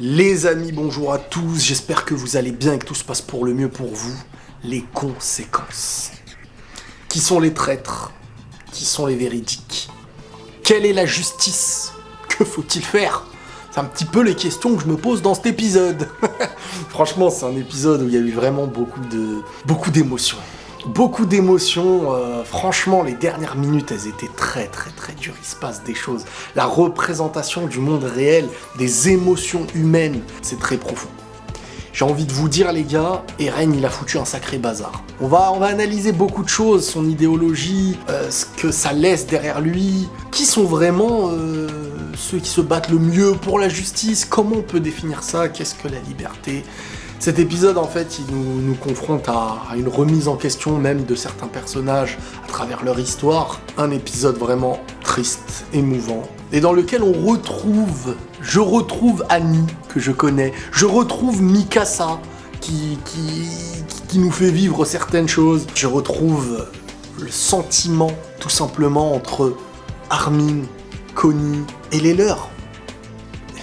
Les amis, bonjour à tous, j'espère que vous allez bien et que tout se passe pour le mieux pour vous. Les conséquences. Qui sont les traîtres? Qui sont les véridiques? Quelle est la justice? Que faut-il faire? C'est un petit peu les questions que je me pose dans cet épisode. Franchement, c'est un épisode où il y a eu vraiment beaucoup d'émotions. Beaucoup d'émotions, franchement les dernières minutes elles étaient très dures, il se passe des choses. La représentation du monde réel, des émotions humaines, c'est très profond. J'ai envie de vous dire les gars, Eren il a foutu un sacré bazar. On va analyser beaucoup de choses, son idéologie, ce que ça laisse derrière lui, qui sont vraiment ceux qui se battent le mieux pour la justice, comment on peut définir ça, qu'est-ce que la liberté. Cet épisode, en fait, il nous confronte à une remise en question même de certains personnages à travers leur histoire. Un épisode vraiment triste, émouvant, et dans lequel je retrouve Annie, que je connais, je retrouve Mikasa, qui nous fait vivre certaines choses. Je retrouve le sentiment, tout simplement, entre Armin, Connie et les leurs.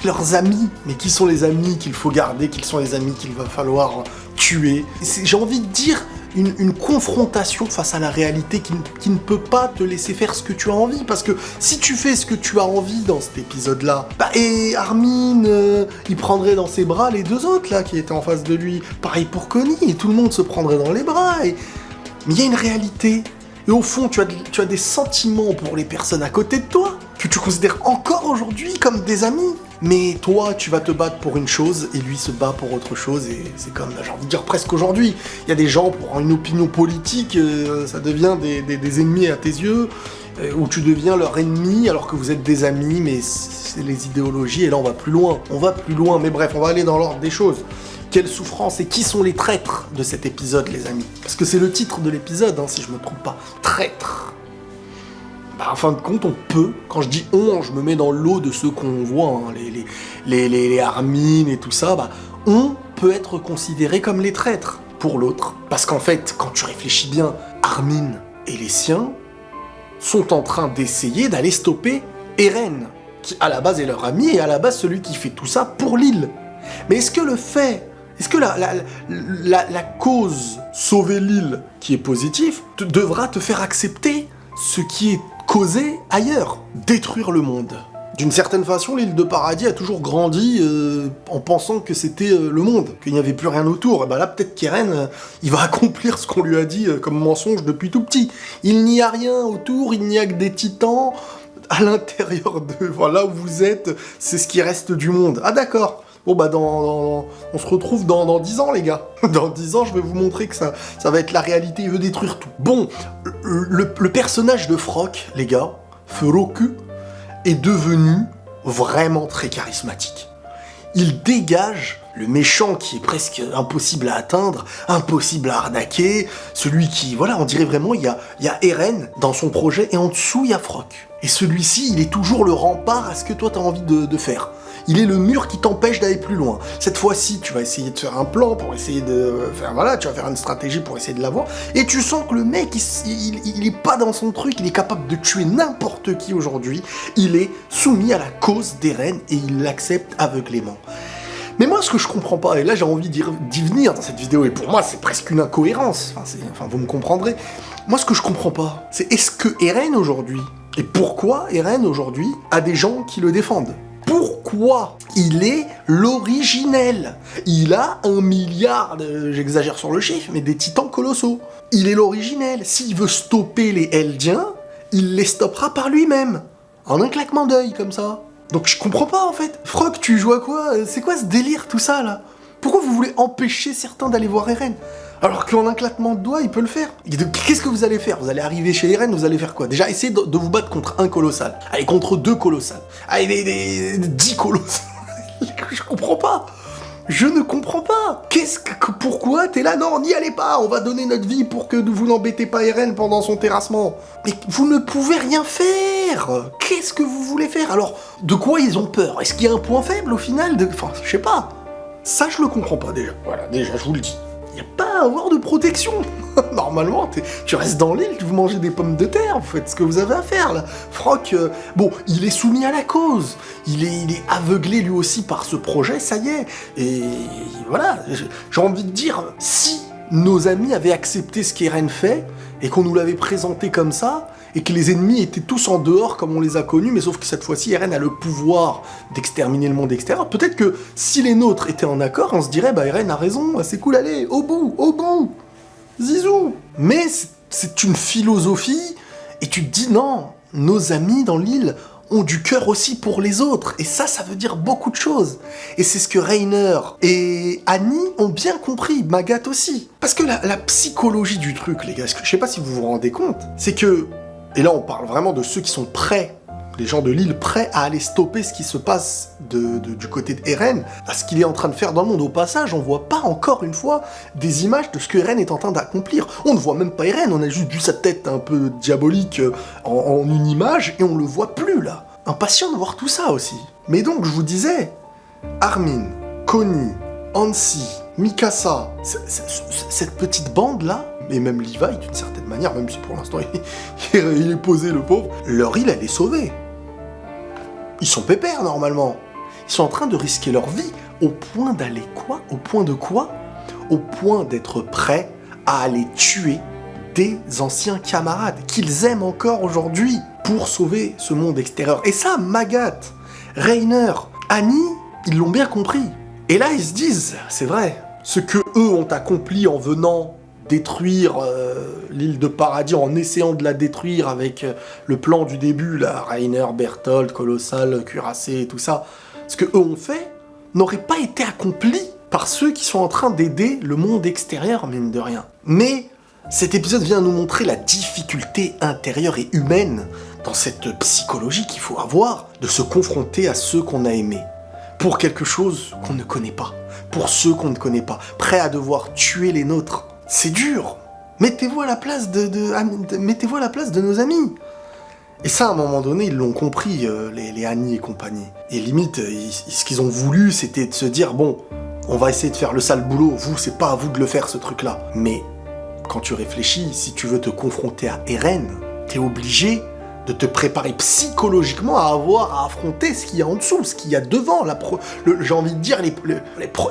Leurs amis, mais qui sont les amis qu'il faut garder, qui sont les amis qu'il va falloir tuer. J'ai envie de dire une confrontation face à la réalité qui ne peut pas te laisser faire ce que tu as envie, parce que si tu fais ce que tu as envie dans cet épisode-là, et Armin, il prendrait dans ses bras les deux autres là qui étaient en face de lui, pareil pour Connie, et tout le monde se prendrait dans les bras, mais il y a une réalité, et au fond tu as des sentiments pour les personnes à côté de toi, que tu considères encore aujourd'hui comme des amis. Mais toi, tu vas te battre pour une chose, et lui se bat pour autre chose, et c'est comme, j'ai envie de dire, presque aujourd'hui. Il y a des gens, pour une opinion politique, ça devient des ennemis à tes yeux, ou tu deviens leur ennemi alors que vous êtes des amis, mais c'est les idéologies, et là on va plus loin. Mais bref, on va aller dans l'ordre des choses. Quelle souffrance, et qui sont les traîtres de cet épisode, les amis? Parce que c'est le titre de l'épisode, hein, si je me trompe pas. Traîtres. En fin de compte, on peut, quand je dis on, je me mets dans l'eau de ceux qu'on voit, hein, les Armin et tout ça, on peut être considéré comme les traîtres pour l'autre. Parce qu'en fait, quand tu réfléchis bien, Armin et les siens sont en train d'essayer d'aller stopper Eren, qui à la base est leur ami et à la base celui qui fait tout ça pour l'île. Mais est-ce que la cause sauver l'île qui est positive devra te faire accepter ce qui est causé ailleurs, détruire le monde? D'une certaine façon, l'île de Paradis a toujours grandi en pensant que c'était le monde, qu'il n'y avait plus rien autour. Et là, peut-être qu'Eren, il va accomplir ce qu'on lui a dit comme mensonge depuis tout petit. Il n'y a rien autour, il n'y a que des titans. À l'intérieur de là où vous êtes, c'est ce qui reste du monde. Ah d'accord. Bon on se retrouve dans 10 ans les gars. Dans 10 ans je vais vous montrer que ça va être la réalité, il veut détruire tout. Bon, le personnage de Frock, les gars, Furoku, est devenu vraiment très charismatique. Il dégage le méchant qui est presque impossible à atteindre, impossible à arnaquer, celui qui, on dirait vraiment, il y a Eren dans son projet et en dessous il y a Frock. Et celui-ci, il est toujours le rempart à ce que toi t'as envie de faire. Il est le mur qui t'empêche d'aller plus loin. Cette fois-ci, tu vas essayer de faire un plan pour essayer de faire, tu vas faire une stratégie pour essayer de l'avoir, et tu sens que le mec, il est pas dans son truc, il est capable de tuer n'importe qui aujourd'hui, il est soumis à la cause d'Eren, et il l'accepte aveuglément. Mais moi, ce que je comprends pas, et là j'ai envie d'y venir dans cette vidéo, et pour moi c'est presque une incohérence, vous me comprendrez, moi ce que je comprends pas, c'est est-ce que Eren aujourd'hui, et pourquoi Eren aujourd'hui a des gens qui le défendent? Pourquoi il est l'originel? Il a 1 milliard, j'exagère sur le chiffre, mais des titans colossaux. Il est l'originel. S'il veut stopper les Eldiens, il les stoppera par lui-même. En un claquement d'œil, comme ça. Donc je comprends pas, en fait. Frock, tu joues à quoi? C'est quoi ce délire, tout ça, là? Pourquoi vous voulez empêcher certains d'aller voir Eren? Alors qu'en un claquement de doigts, il peut le faire. Qu'est-ce que vous allez faire? Vous allez arriver chez Eren, vous allez faire quoi? Déjà, essayez de vous battre contre un colossal. Allez, contre 2 colossales. Allez, 10 colossales. Je comprends pas. Je ne comprends pas. Pourquoi t'es là? Non, n'y allez pas. On va donner notre vie pour que vous n'embêtez pas Eren pendant son terrassement. Mais vous ne pouvez rien faire. Qu'est-ce que vous voulez faire? Alors, de quoi ils ont peur? Est-ce qu'il y a un point faible au final? Je sais pas. Ça, je le comprends pas déjà. Voilà, déjà, je vous le dis. il n'y a pas à avoir de protection. Normalement, tu restes dans l'île, vous mangez des pommes de terre, vous faites ce que vous avez à faire, là. Froc, bon, il est soumis à la cause. Il est aveuglé, lui aussi, par ce projet, ça y est. Et voilà, j'ai envie de dire, si nos amis avaient accepté ce qu'Eren fait, et qu'on nous l'avait présenté comme ça, et que les ennemis étaient tous en dehors comme on les a connus, mais sauf que cette fois-ci, Eren a le pouvoir d'exterminer le monde extérieur. Peut-être que si les nôtres étaient en accord, on se dirait, bah Eren a raison, c'est cool, allez, au bout, zizou. Mais c'est une philosophie, et tu te dis, non, nos amis dans l'île ont du cœur aussi pour les autres, et ça veut dire beaucoup de choses. Et c'est ce que Reiner et Annie ont bien compris, Magat aussi. Parce que la psychologie du truc, les gars, je sais pas si vous vous rendez compte, c'est que, et là on parle vraiment de ceux qui sont prêts, les gens de l'île prêts à aller stopper ce qui se passe du côté de Eren, à ce qu'il est en train de faire dans le monde. Au passage, on voit pas encore une fois des images de ce que Eren est en train d'accomplir. On ne voit même pas Eren, on a juste vu sa tête un peu diabolique en une image, et on le voit plus là. Impatient de voir tout ça aussi. Mais donc, je vous disais, Armin, Connie, Hansi, Mikasa, cette petite bande-là, et même Levi d'une certaine manière, même si pour l'instant il est posé le pauvre, leur île elle est sauvée. Ils sont pépères normalement. Ils sont en train de risquer leur vie au point d'aller quoi ? Au point de quoi ? Au point d'être prêts à aller tuer des anciens camarades qu'ils aiment encore aujourd'hui pour sauver ce monde extérieur. Et ça, Magat, Reiner, Annie, ils l'ont bien compris. Et là, ils se disent, c'est vrai, ce que eux ont accompli en venant détruire l'île de Paradis, en essayant de la détruire avec le plan du début, là, Reiner, Bertholdt, Colossal, Cuirassé et tout ça, ce que eux ont fait n'aurait pas été accompli par ceux qui sont en train d'aider le monde extérieur, mine de rien. Mais cet épisode vient nous montrer la difficulté intérieure et humaine dans cette psychologie qu'il faut avoir de se confronter à ceux qu'on a aimés, pour quelque chose qu'on ne connaît pas, pour ceux qu'on ne connaît pas, prêts à devoir tuer les nôtres. C'est dur. Mettez-vous à la place mettez-vous à la place de nos amis. Et ça, à un moment donné, ils l'ont compris, les Annie et compagnie. Et limite, ce qu'ils ont voulu, c'était de se dire, bon, on va essayer de faire le sale boulot, vous, c'est pas à vous de le faire, ce truc-là. Mais, quand tu réfléchis, si tu veux te confronter à Eren, t'es obligé de te préparer psychologiquement à avoir à affronter ce qu'il y a en dessous, ce qu'il y a devant, j'ai envie de dire,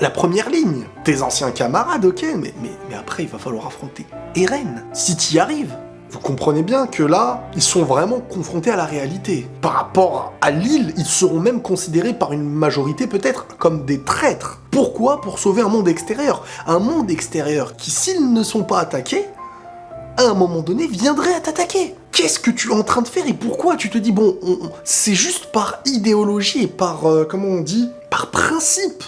la première ligne. Tes anciens camarades, ok, mais après, il va falloir affronter Eren. Si t'y arrives, vous comprenez bien que là, ils sont vraiment confrontés à la réalité. Par rapport à l'île, ils seront même considérés par une majorité peut-être comme des traîtres. Pourquoi ? Pour sauver un monde extérieur. Un monde extérieur qui, s'ils ne sont pas attaqués, à un moment donné, viendrait à t'attaquer. Qu'est-ce que tu es en train de faire et pourquoi tu te dis, bon, c'est juste par idéologie et par, comment on dit, par principe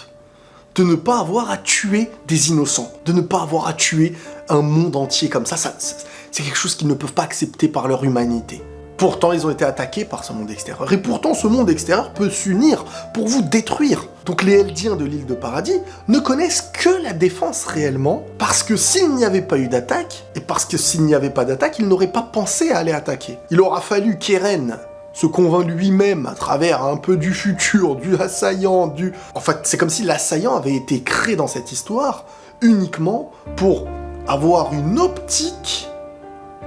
de ne pas avoir à tuer des innocents, de ne pas avoir à tuer un monde entier comme ça, c'est quelque chose qu'ils ne peuvent pas accepter par leur humanité. Pourtant, ils ont été attaqués par ce monde extérieur. Et pourtant, ce monde extérieur peut s'unir pour vous détruire. Donc les Eldiens de l'île de Paradis ne connaissent que la défense réellement, parce que s'il n'y avait pas eu d'attaque, et parce que s'il n'y avait pas d'attaque, ils n'auraient pas pensé à aller attaquer. Il aura fallu qu'Eren se convainc lui-même à travers un peu du futur, du assaillant, En fait, c'est comme si l'assaillant avait été créé dans cette histoire uniquement pour avoir une optique,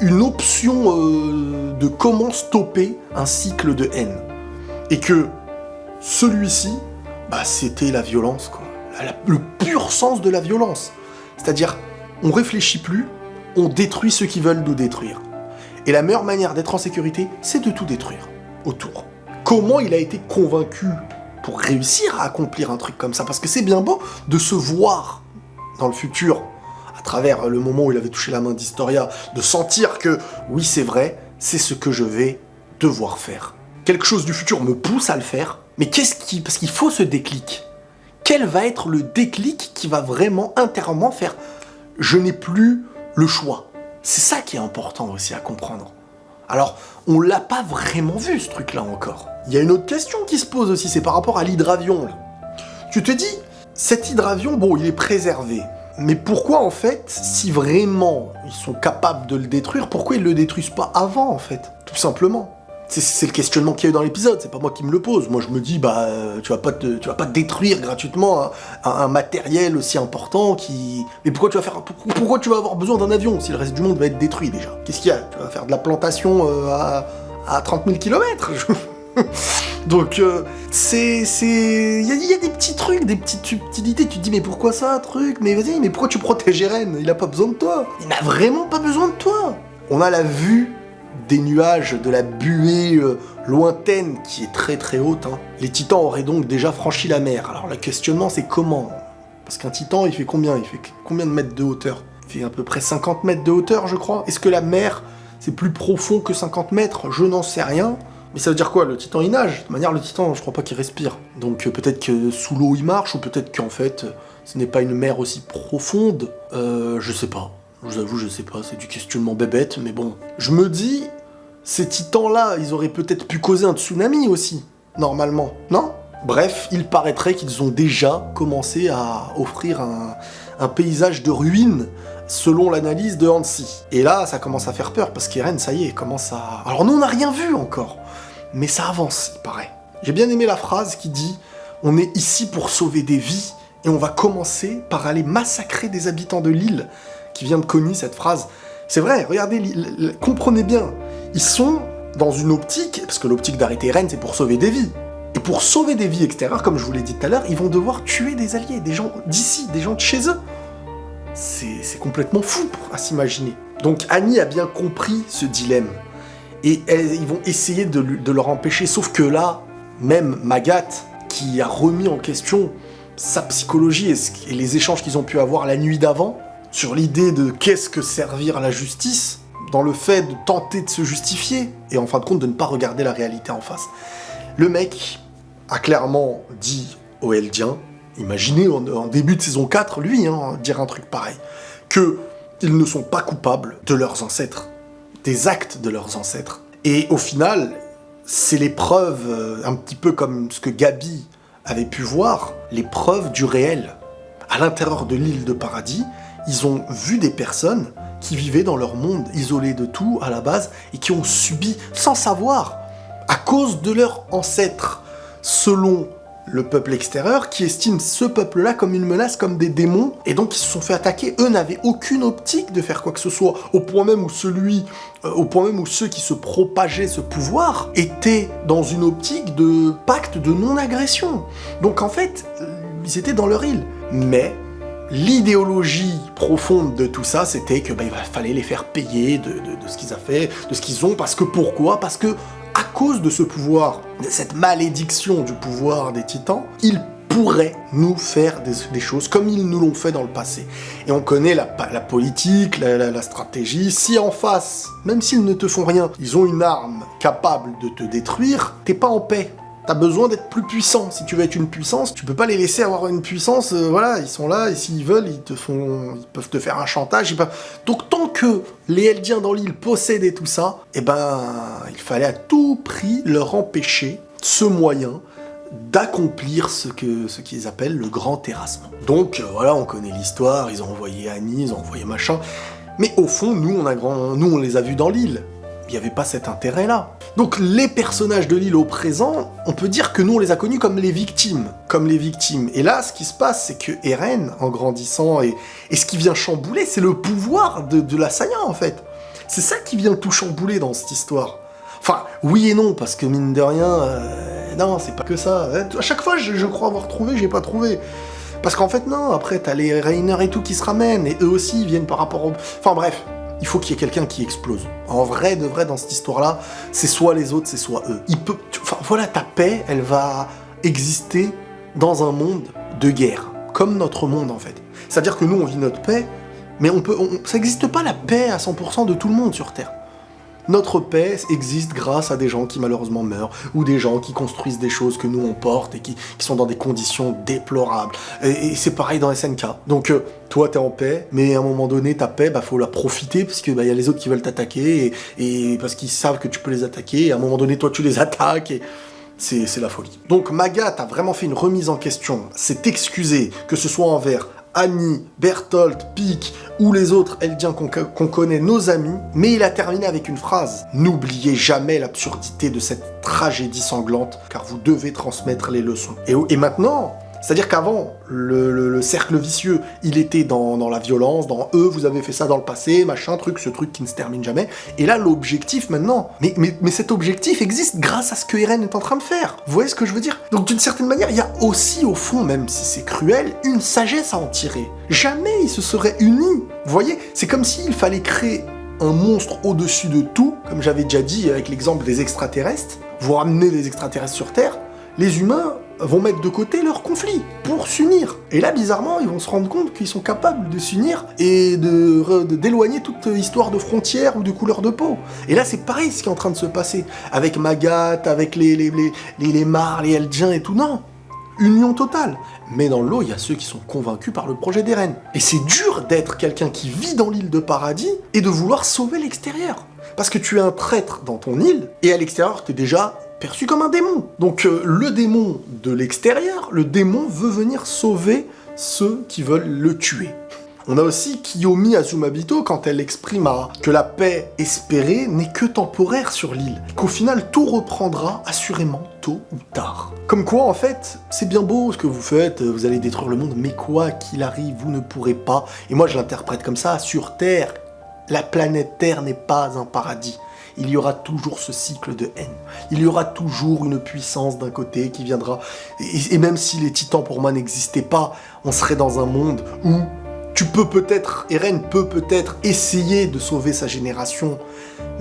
une option de comment stopper un cycle de haine. Et que celui-ci, c'était la violence, quoi. Le pur sens de la violence. C'est-à-dire, on réfléchit plus, on détruit ceux qui veulent nous détruire. Et la meilleure manière d'être en sécurité, c'est de tout détruire autour. Comment il a été convaincu pour réussir à accomplir un truc comme ça ? Parce que c'est bien beau de se voir dans le futur, à travers le moment où il avait touché la main d'Historia, de sentir que, oui, c'est vrai, c'est ce que je vais devoir faire. Quelque chose du futur me pousse à le faire, mais parce qu'il faut ce déclic. Quel va être le déclic qui va vraiment, intérieurement faire « je n'ai plus le choix ». C'est ça qui est important aussi à comprendre. Alors, on l'a pas vraiment vu, ce truc-là, encore. Il y a une autre question qui se pose aussi, c'est par rapport à l'hydravion, là. Tu te dis, cet hydravion, bon, il est préservé. Mais pourquoi, en fait, si vraiment ils sont capables de le détruire, pourquoi ils le détruisent pas avant, en fait ? Tout simplement. C'est le questionnement qu'il y a eu dans l'épisode, c'est pas moi qui me le pose. Moi je me dis, tu vas pas détruire gratuitement un matériel aussi important qui... Mais pourquoi tu vas avoir besoin d'un avion si le reste du monde va être détruit déjà? Qu'est-ce qu'il y a? Tu vas faire de la plantation à 30 000 km? Donc, il y a des petits trucs, des petites subtilités. Tu te dis, mais pourquoi ça, truc? Mais vas-y, mais pourquoi tu protèges Eren? Il a pas besoin de toi. Il n'a vraiment pas besoin de toi. On a la vue des nuages, de la buée lointaine qui est très très haute. Hein. Les titans auraient donc déjà franchi la mer. Alors, le questionnement, c'est comment? Parce qu'un titan, il fait combien? Il fait combien de mètres de hauteur? Il fait à peu près 50 mètres de hauteur, je crois. Est-ce que la mer, c'est plus profond que 50 mètres? Je n'en sais rien. Mais ça veut dire quoi? Le titan, il nage. De toute manière, le titan, je crois pas qu'il respire. Donc peut-être que sous l'eau, il marche, ou peut-être qu'en fait, ce n'est pas une mer aussi profonde. Je sais pas. Je vous avoue, je sais pas. C'est du questionnement bébête, mais bon. Je me dis, ces titans-là, ils auraient peut-être pu causer un tsunami aussi, normalement. Non? Bref, il paraîtrait qu'ils ont déjà commencé à offrir un paysage de ruines selon l'analyse de Hansi. Et là, ça commence à faire peur, parce qu'Eren, ça y est, commence à... Alors nous, on n'a rien vu encore, mais ça avance, il paraît. J'ai bien aimé la phrase qui dit « On est ici pour sauver des vies, et on va commencer par aller massacrer des habitants de l'île », qui vient de Connie, cette phrase. C'est vrai, regardez, comprenez bien, ils sont dans une optique, parce que l'optique d'arrêter Eren, c'est pour sauver des vies. Et pour sauver des vies extérieures, comme je vous l'ai dit tout à l'heure, ils vont devoir tuer des alliés, des gens d'ici, des gens de chez eux. C'est complètement fou à s'imaginer. Donc Annie a bien compris ce dilemme. Et ils vont essayer de leur empêcher. Sauf que là, même Magat, qui a remis en question sa psychologie et les échanges qu'ils ont pu avoir la nuit d'avant, sur l'idée de qu'est-ce que servir à la justice, dans le fait de tenter de se justifier, et en fin de compte de ne pas regarder la réalité en face. Le mec a clairement dit aux Eldiens, imaginez en début de saison 4, lui, dire un truc pareil, qu'ils ne sont pas coupables de leurs ancêtres, des actes de leurs ancêtres. Et au final, c'est les preuves, un petit peu comme ce que Gabi avait pu voir, les preuves du réel. À l'intérieur de l'île de Paradis, ils ont vu des personnes qui vivaient dans leur monde, isolés de tout à la base, et qui ont subi, sans savoir, à cause de leurs ancêtres, selon le peuple extérieur, qui estime ce peuple-là comme une menace, comme des démons, et donc ils se sont fait attaquer. Eux n'avaient aucune optique de faire quoi que ce soit, au point même où ceux qui se propageaient ce pouvoir étaient dans une optique de pacte de non-agression. Donc en fait, ils étaient dans leur île. Mais l'idéologie profonde de tout ça, c'était que il fallait les faire payer de ce qu'ils ont fait, de ce qu'ils ont, parce que pourquoi? Parce que à cause de ce pouvoir, de cette malédiction du pouvoir des titans, ils pourraient nous faire des choses comme ils nous l'ont fait dans le passé. Et on connaît la politique, la stratégie. Si en face, même s'ils ne te font rien, ils ont une arme capable de te détruire, t'es pas en paix. T'as besoin d'être plus puissant. Si tu veux être une puissance, tu peux pas les laisser avoir une puissance, voilà, ils sont là, et s'ils veulent, ils peuvent te faire un chantage. Donc tant que les Eldiens dans l'île possédaient tout ça, il fallait à tout prix leur empêcher ce moyen d'accomplir ce qu'ils appellent le grand terrassement. Donc voilà, on connaît l'histoire, ils ont envoyé Annie, ils ont envoyé machin, mais au fond, nous on les a vus dans l'île. Il n'y avait pas cet intérêt-là. Donc les personnages de l'île au présent, on peut dire que nous on les a connus comme les victimes. Et là, ce qui se passe, c'est que Eren, en grandissant, et ce qui vient chambouler, c'est le pouvoir de l'assaillant en fait. C'est ça qui vient tout chambouler dans cette histoire. Enfin, oui et non, parce que mine de rien, non, c'est pas que ça. À chaque fois, je crois avoir trouvé, j'ai pas trouvé. Parce qu'en fait, non, après, t'as les Rainer et tout qui se ramènent, et eux aussi, ils viennent par rapport au... Enfin bref. Il faut qu'il y ait quelqu'un qui explose. En vrai, de vrai, dans cette histoire-là, c'est soit les autres, c'est soit eux. Voilà, ta paix, elle va exister dans un monde de guerre. Comme notre monde, en fait. C'est-à-dire que nous, on vit notre paix, mais ça n'existe pas la paix à 100% de tout le monde sur Terre. Notre paix existe grâce à des gens qui malheureusement meurent, ou des gens qui construisent des choses que nous on porte et qui sont dans des conditions déplorables. Et c'est pareil dans SNK. Donc toi t'es en paix, mais à un moment donné ta paix, faut la profiter parce que y a les autres qui veulent t'attaquer et parce qu'ils savent que tu peux les attaquer. Et à un moment donné toi tu les attaques et c'est la folie. Donc Magat a vraiment fait une remise en question, s'est excusé, que ce soit envers Annie, Bertholdt, Pic ou les autres Eldiens qu'on connaît, nos amis, mais il a terminé avec une phrase. N'oubliez jamais l'absurdité de cette tragédie sanglante, car vous devez transmettre les leçons. Et maintenant, c'est-à-dire qu'avant, le cercle vicieux, il était dans la violence, dans eux, vous avez fait ça dans le passé, machin, ce truc qui ne se termine jamais. Et là, l'objectif maintenant, mais cet objectif existe grâce à ce que Eren est en train de faire. Vous voyez ce que je veux dire? Donc d'une certaine manière, il y a aussi au fond, même si c'est cruel, une sagesse à en tirer. Jamais ils se seraient unis. Vous voyez? C'est comme s'il fallait créer un monstre au-dessus de tout, comme j'avais déjà dit avec l'exemple des extraterrestres. Vous ramenez des extraterrestres sur Terre, les humains vont mettre de côté leur conflit pour s'unir. Et là, bizarrement, ils vont se rendre compte qu'ils sont capables de s'unir et d'éloigner toute histoire de frontières ou de couleur de peau. Et là, c'est pareil ce qui est en train de se passer. Avec Magath, avec les Mars, les Eldiens et tout. Non, union totale. Mais dans le lot, il y a ceux qui sont convaincus par le projet d'Eren. Et c'est dur d'être quelqu'un qui vit dans l'île de paradis et de vouloir sauver l'extérieur. Parce que tu es un traître dans ton île, et à l'extérieur, tu es déjà perçu comme un démon. Donc le démon de l'extérieur, le démon veut venir sauver ceux qui veulent le tuer. On a aussi Kiyomi Azumabito quand elle exprime que la paix espérée n'est que temporaire sur l'île, qu'au final tout reprendra assurément tôt ou tard. Comme quoi en fait, c'est bien beau ce que vous faites, vous allez détruire le monde, mais quoi qu'il arrive, vous ne pourrez pas, et moi je l'interprète comme ça, sur Terre, la planète Terre n'est pas un paradis. Il y aura toujours ce cycle de haine. Il y aura toujours une puissance d'un côté qui viendra. Et même si les titans pour moi n'existaient pas, on serait dans un monde où Eren peut peut-être essayer de sauver sa génération.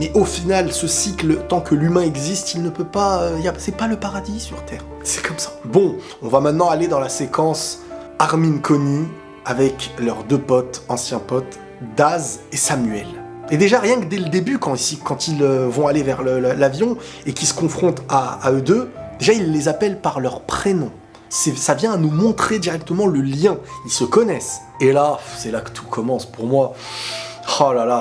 Mais au final, ce cycle, tant que l'humain existe, il ne peut pas... c'est pas le paradis sur Terre. C'est comme ça. Bon, on va maintenant aller dans la séquence Armin-Connie avec leurs deux potes, anciens potes, Daz et Samuel. Et déjà, rien que dès le début, quand ils vont aller vers l'avion et qu'ils se confrontent à eux deux, déjà, ils les appellent par leur prénom. Ça vient à nous montrer directement le lien. Ils se connaissent. Et là, c'est là que tout commence pour moi. Oh là là,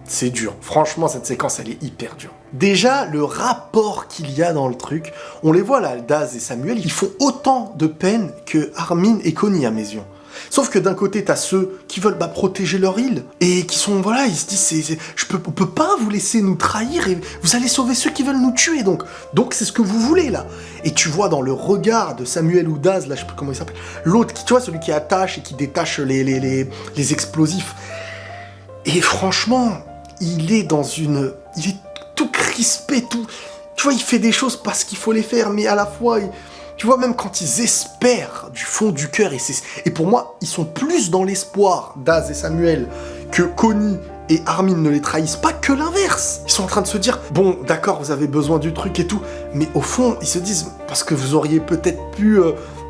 c'est dur. Franchement, cette séquence, elle est hyper dure. Déjà, le rapport qu'il y a dans le truc, on les voit là, Daz et Samuel, ils font autant de peine que Armin et Connie à mes yeux. Sauf que d'un côté, t'as ceux qui veulent protéger leur île, et qui sont, voilà, ils se disent, on peut pas vous laisser nous trahir, et vous allez sauver ceux qui veulent nous tuer, donc c'est ce que vous voulez, là. Et tu vois dans le regard de Samuel ou Daz, là, je sais plus comment il s'appelle, l'autre, tu vois, celui qui attache et qui détache les explosifs. Et franchement, il est tout crispé, tout... Tu vois, il fait des choses parce qu'il faut les faire, mais à la fois... Tu vois, même quand ils espèrent du fond du cœur, et pour moi, ils sont plus dans l'espoir, Daz et Samuel, que Connie et Armin ne les trahissent pas, que l'inverse. Ils sont en train de se dire, bon, d'accord, vous avez besoin du truc et tout, mais au fond, ils se disent, parce que vous auriez peut-être pu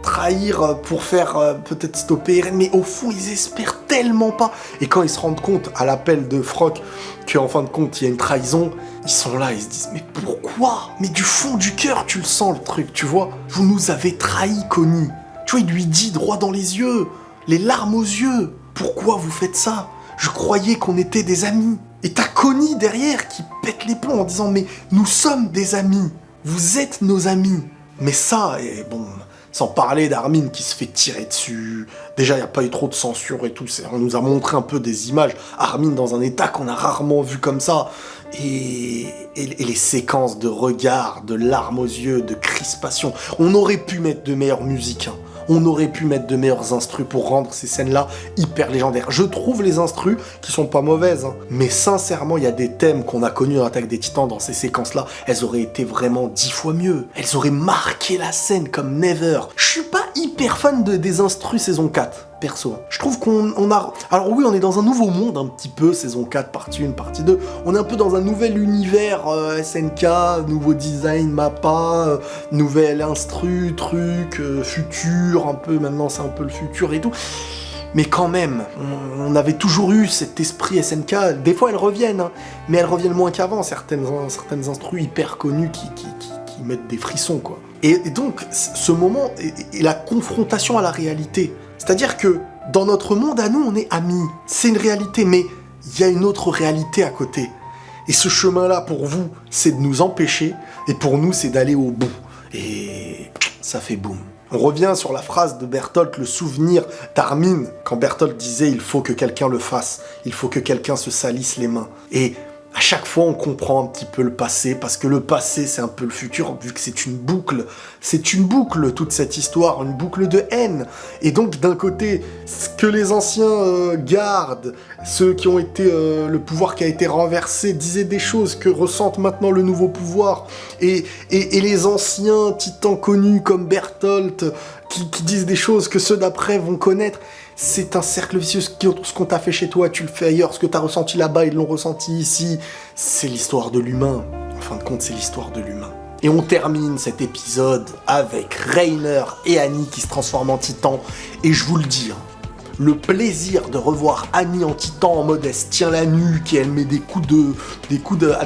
trahir pour faire peut-être stopper Eren, mais au fond, ils espèrent tellement pas. Et quand ils se rendent compte, à l'appel de Frock, qu'en fin de compte, il y a une trahison, ils sont là, ils se disent, mais pourquoi? Mais du fond du cœur, tu le sens, le truc, tu vois. Vous nous avez trahis, Connie. Tu vois, il lui dit droit dans les yeux, les larmes aux yeux. Pourquoi vous faites ça? Je croyais qu'on était des amis. Et t'as Connie derrière qui pète les plombs en disant, mais nous sommes des amis. Vous êtes nos amis. Mais ça, et bon... Sans parler d'Armin qui se fait tirer dessus. Déjà, il n'y a pas eu trop de censure et tout. On nous a montré un peu des images. Armin dans un état qu'on a rarement vu comme ça. Et les séquences de regard, de larmes aux yeux, de crispation. On aurait pu mettre de meilleures musiques. Hein. On aurait pu mettre de meilleurs instrus pour rendre ces scènes-là hyper légendaires. Je trouve les instrus qui sont pas mauvaises. Hein. Mais sincèrement, il y a des thèmes qu'on a connus dans l'Attaque des Titans dans ces séquences-là. Elles auraient été vraiment 10 fois mieux. Elles auraient marqué la scène comme never. Je suis pas hyper fan des instrus saison 4. Perso. Je trouve qu'on a... Alors oui, on est dans un nouveau monde un petit peu, saison 4, partie 1, partie 2. On est un peu dans un nouvel univers SNK, nouveau design, mappa, nouvel instru, truc, futur, un peu, maintenant c'est un peu le futur et tout. Mais quand même, on avait toujours eu cet esprit SNK. Des fois elles reviennent, hein, mais elles reviennent moins qu'avant, certaines instrus hyper connus qui mettent des frissons, quoi. Et donc, ce moment est la confrontation à la réalité. C'est-à-dire que dans notre monde, à nous, on est amis. C'est une réalité, mais il y a une autre réalité à côté. Et ce chemin-là, pour vous, c'est de nous empêcher, et pour nous, c'est d'aller au bout. Et ça fait boum. On revient sur la phrase de Bertolt, le souvenir d'Armin, quand Bertolt disait « il faut que quelqu'un le fasse, il faut que quelqu'un se salisse les mains ». Et à chaque fois, on comprend un petit peu le passé, parce que le passé, c'est un peu le futur, vu que c'est une boucle. C'est une boucle, toute cette histoire, une boucle de haine. Et donc, d'un côté, ce que les anciens gardent, ceux qui ont été... le pouvoir qui a été renversé, disaient des choses que ressentent maintenant le nouveau pouvoir. Et les anciens titans connus comme Bertolt, qui disent des choses que ceux d'après vont connaître. C'est un cercle vicieux, ce qu'on t'a fait chez toi, tu le fais ailleurs, ce que t'as ressenti là-bas, ils l'ont ressenti ici. C'est l'histoire de l'humain. En fin de compte, c'est l'histoire de l'humain. Et on termine cet épisode avec Reiner et Annie qui se transforment en titans. Et je vous le dis, le plaisir de revoir Annie en titan en mode elle se tient la nuque et elle met des coups de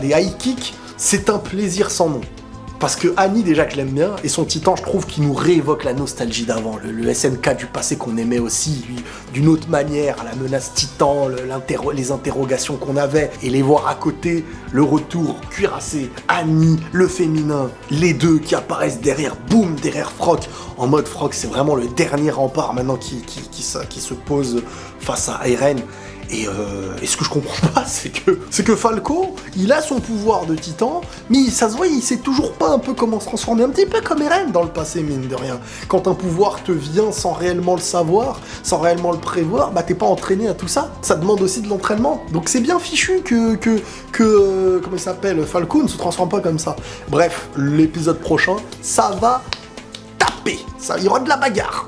des high kicks, c'est un plaisir sans nom. Parce que Annie, déjà que je l'aime bien, et son titan, je trouve qu'il nous réévoque la nostalgie d'avant, le SNK du passé qu'on aimait aussi, lui, d'une autre manière, la menace titan, les interrogations qu'on avait, et les voir à côté, le retour cuirassé, Annie, le féminin, les deux qui apparaissent derrière, boum, derrière Frock, en mode Frock, c'est vraiment le dernier rempart maintenant qui se pose face à Eren. Et ce que je comprends pas, c'est que Falco, il a son pouvoir de titan, mais ça se voit, il sait toujours pas un peu comment se transformer, un petit peu comme Eren dans le passé, mine de rien. Quand un pouvoir te vient sans réellement le savoir, sans réellement le prévoir, bah t'es pas entraîné à tout ça. Ça demande aussi de l'entraînement. Donc c'est bien fichu que comment il s'appelle, Falco ne se transforme pas comme ça. Bref, l'épisode prochain, ça va taper. Il y aura de la bagarre.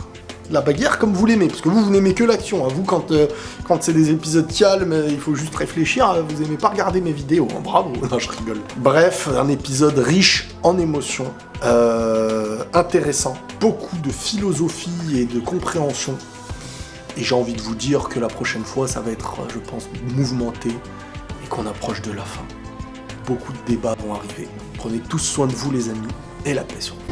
La bagarre comme vous l'aimez, parce que vous n'aimez que l'action. Hein. Vous, quand c'est des épisodes calmes, il faut juste réfléchir, vous aimez pas regarder mes vidéos. Hein. Bravo, non, je rigole. Bref, un épisode riche en émotions, intéressant, beaucoup de philosophie et de compréhension. Et j'ai envie de vous dire que la prochaine fois, ça va être, je pense, mouvementé et qu'on approche de la fin. Beaucoup de débats vont arriver. Prenez tous soin de vous, les amis, et la paix sur vous.